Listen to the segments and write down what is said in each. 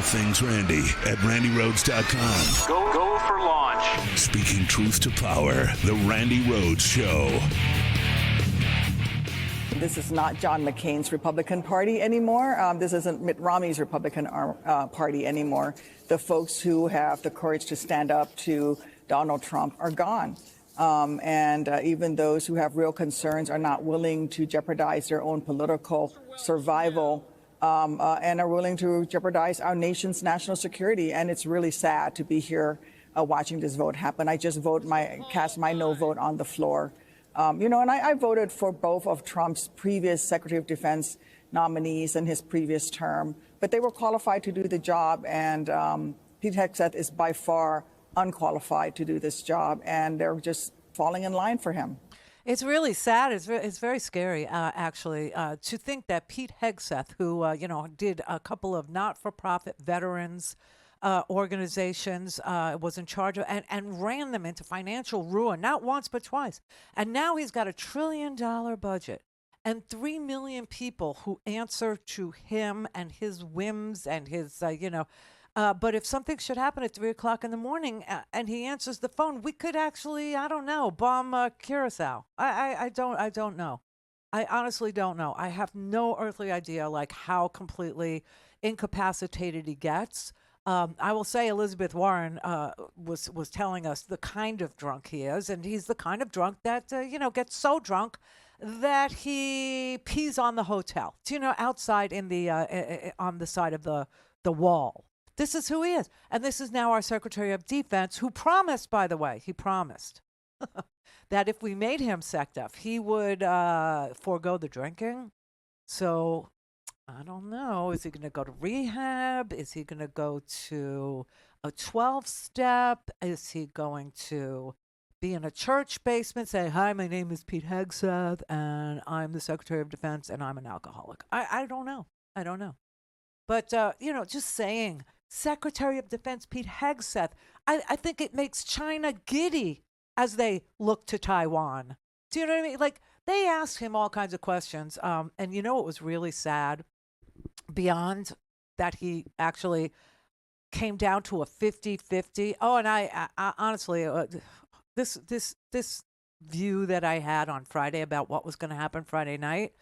things Randi at RandiRhodes.com. Go for launch. Speaking truth to power, The Randi Rhodes Show. This is not John McCain's Republican Party anymore. This isn't Mitt Romney's Republican Party anymore. The folks who have the courage to stand up to Donald Trump are gone. And even those who have real concerns are not willing to jeopardize their own political survival and are willing to jeopardize our nation's national security. And it's really sad to be here watching this vote happen. I just cast my no vote on the floor. And I voted for both of Trump's previous Secretary of Defense nominees in his previous term, but they were qualified to do the job. And Pete Hegseth is by far unqualified to do this job, and they're just falling in line for him. It's really sad. It's very scary, actually, to think that Pete Hegseth, who did a couple of not-for-profit veterans organizations, was in charge of and ran them into financial ruin, not once but twice. And now he's got $1 trillion budget and 3 million people who answer to him and his whims and his, but if something should happen at 3 o'clock in the morning and he answers the phone, we could actually, I don't know, bomb Curacao. I don't know. I honestly don't know. I have no earthly idea like how completely incapacitated he gets. I will say Elizabeth Warren was telling us the kind of drunk he is, and he's the kind of drunk that gets so drunk that he pees on the hotel, outside in the on the side of the wall. This is who he is, and this is now our Secretary of Defense, who promised, by the way, that if we made him SecDef, he would forego the drinking. So I don't know. Is he going to go to rehab? Is he going to go to a 12-step? Is he going to be in a church basement, say, hi, my name is Pete Hegseth, and I'm the Secretary of Defense, and I'm an alcoholic? I don't know. I don't know. But, just saying, Secretary of Defense Pete Hegseth, I think it makes China giddy as they look to Taiwan. Do you know what I mean? Like, they asked him all kinds of questions. And it was really sad? Beyond that, he actually came down to a 50-50. Oh, and I honestly, this view that I had on Friday about what was going to happen Friday night,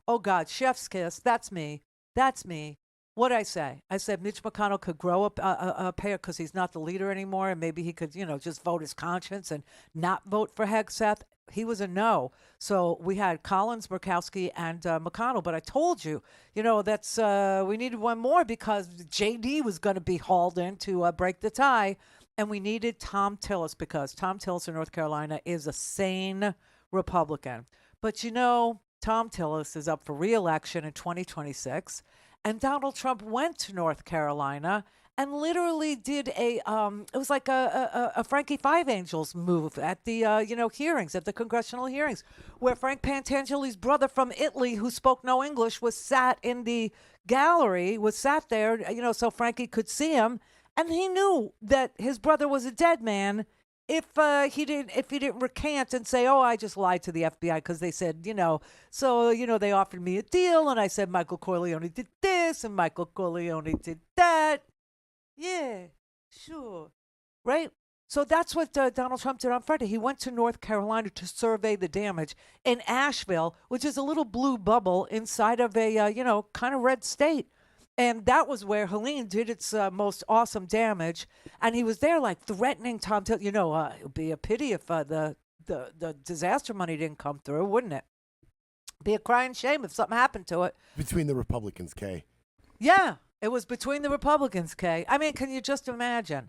oh, God, chef's kiss, that's me. That's me. What'd I say? I said Mitch McConnell could grow up a pair because he's not the leader anymore, and maybe he could, just vote his conscience and not vote for Hegseth. He was a no. So we had Collins, Murkowski, and McConnell. But I told you, that's we needed one more because JD was going to be hauled in to break the tie. And we needed Tom Tillis because Tom Tillis in North Carolina is a sane Republican. But, Tom Tillis is up for re-election in 2026. And Donald Trump went to North Carolina and literally did it was like a Frankie Five Angels move at the, hearings, at the congressional hearings, where Frank Pantangeli's brother from Italy, who spoke no English, was sat in the gallery, there, so Frankie could see him. And he knew that his brother was a dead man if he didn't recant and say, oh, I just lied to the FBI because they said, they offered me a deal. And I said, Michael Corleone did this and Michael Corleone did that. Yeah, sure. Right? So that's what Donald Trump did on Friday. He went to North Carolina to survey the damage in Asheville, which is a little blue bubble inside of a, kind of red state. And that was where Helene did its most awesome damage. And he was there like threatening Tom Tillis. It would be a pity if the disaster money didn't come through, wouldn't it? Be a crying shame if something happened to it. Between the Republicans, Kay. Yeah, it was between the Republicans, Kay. I mean, can you just imagine?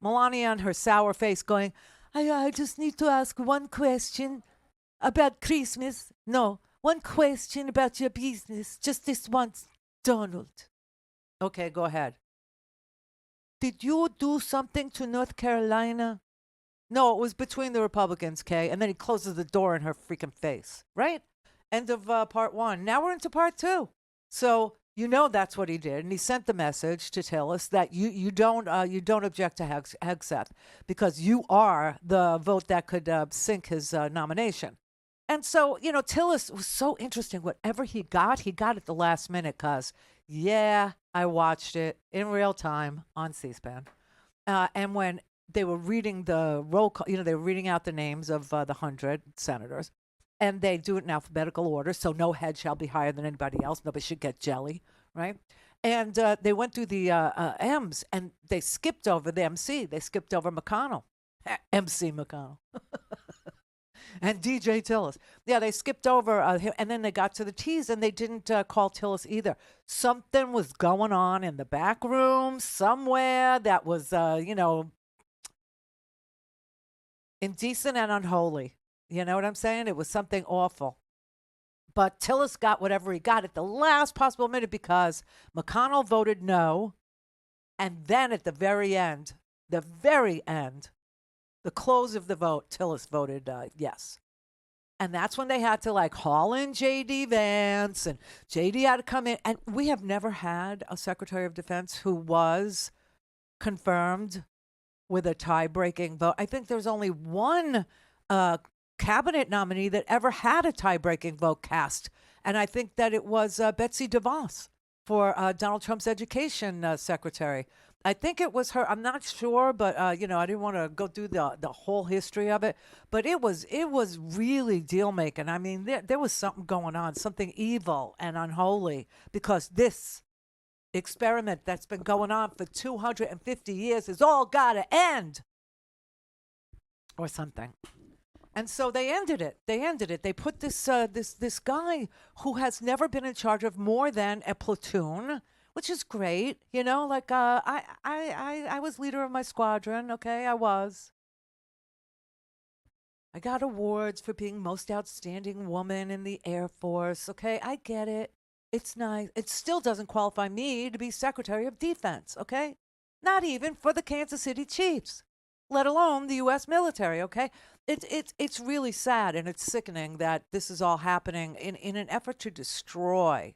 Melania on her sour face going, I just need to ask one question about Christmas. No, one question about your business. Just this once, Donald. Okay, go ahead. Did you do something to North Carolina? No, it was between the Republicans, Kay. And then he closes the door in her freaking face, right? End of part one. Now we're into part two. So that's what he did, and he sent the message to Tillis that you don't object to Hegseth because you are the vote that could sink his nomination. And so Tillis was so interesting. Whatever he got at the last minute because Yeah, I watched it in real time on C-SPAN. And when they were reading the roll call, they were reading out the names of the 100 senators. And they do it in alphabetical order, so no head shall be higher than anybody else. Nobody should get jelly, right? And they went through the M's, and they skipped over the MC. They skipped over McConnell, MC McConnell, and DJ Tillis. Yeah, they skipped over him, and then they got to the T's, and they didn't call Tillis either. Something was going on in the back room somewhere that was, indecent and unholy. You know what I'm saying? It was something awful. But Tillis got whatever he got at the last possible minute because McConnell voted no. And then at the very end, the close of the vote, Tillis voted yes. And that's when they had to haul in J.D. Vance, and J.D. had to come in. And we have never had a Secretary of Defense who was confirmed with a tie-breaking vote. I think there's only one cabinet nominee that ever had a tie-breaking vote cast. And I think that it was Betsy DeVos for Donald Trump's education secretary. I think it was her. I'm not sure, but, I didn't want to go through the whole history of it. But it was really deal-making. I mean, there was something going on, something evil and unholy, because this experiment that's been going on for 250 years has all got to end. Or something. And so they ended it. They put this guy who has never been in charge of more than a platoon, which is great. I was leader of my squadron. Okay, I was. I got awards for being most outstanding woman in the Air Force. Okay, I get it. It's nice. It still doesn't qualify me to be Secretary of Defense. Okay, not even for the Kansas City Chiefs, let alone the U.S. military. Okay. It's really sad, and it's sickening that this is all happening in an effort to destroy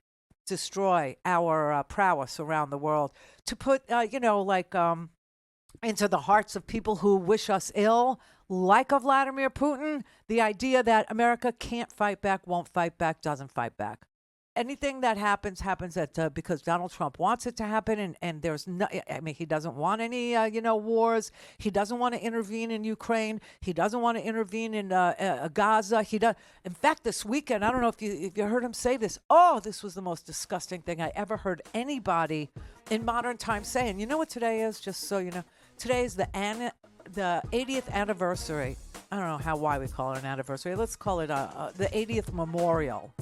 our prowess around the world, to put into the hearts of people who wish us ill, like of Vladimir Putin, the idea that America can't fight back, won't fight back, doesn't fight back. Anything that happens because Donald Trump wants it to happen, and there's no. I mean, he doesn't want any wars. He doesn't want to intervene in Ukraine. He doesn't want to intervene in Gaza. He does. In fact, this weekend, I don't know if you heard him say this. Oh, this was the most disgusting thing I ever heard anybody in modern times say. And you know what today is? Just so you know, today is the 80th anniversary. I don't know why we call it an anniversary. Let's call it the 80th memorial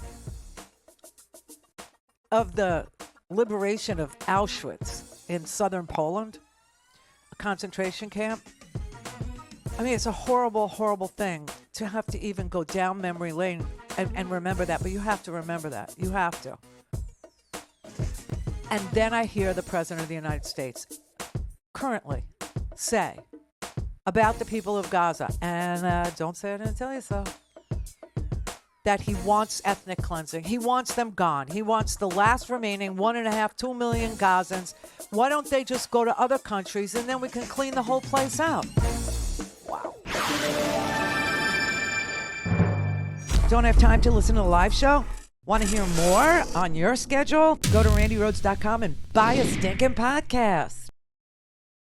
of the liberation of Auschwitz in southern Poland, a concentration camp. I mean, it's a horrible, horrible thing to have to even go down memory lane and remember that, but you have to remember that. You have to. And then I hear the President of the United States currently say about the people of Gaza, and don't say I didn't tell you so, that he wants ethnic cleansing. He wants them gone. He wants the last remaining 1.5, 2 million Gazans. Why don't they just go to other countries, and then we can clean the whole place out? Wow. Don't have time to listen to the live show? Want to hear more on your schedule? Go to RandiRhodes.com and buy a stinking podcast.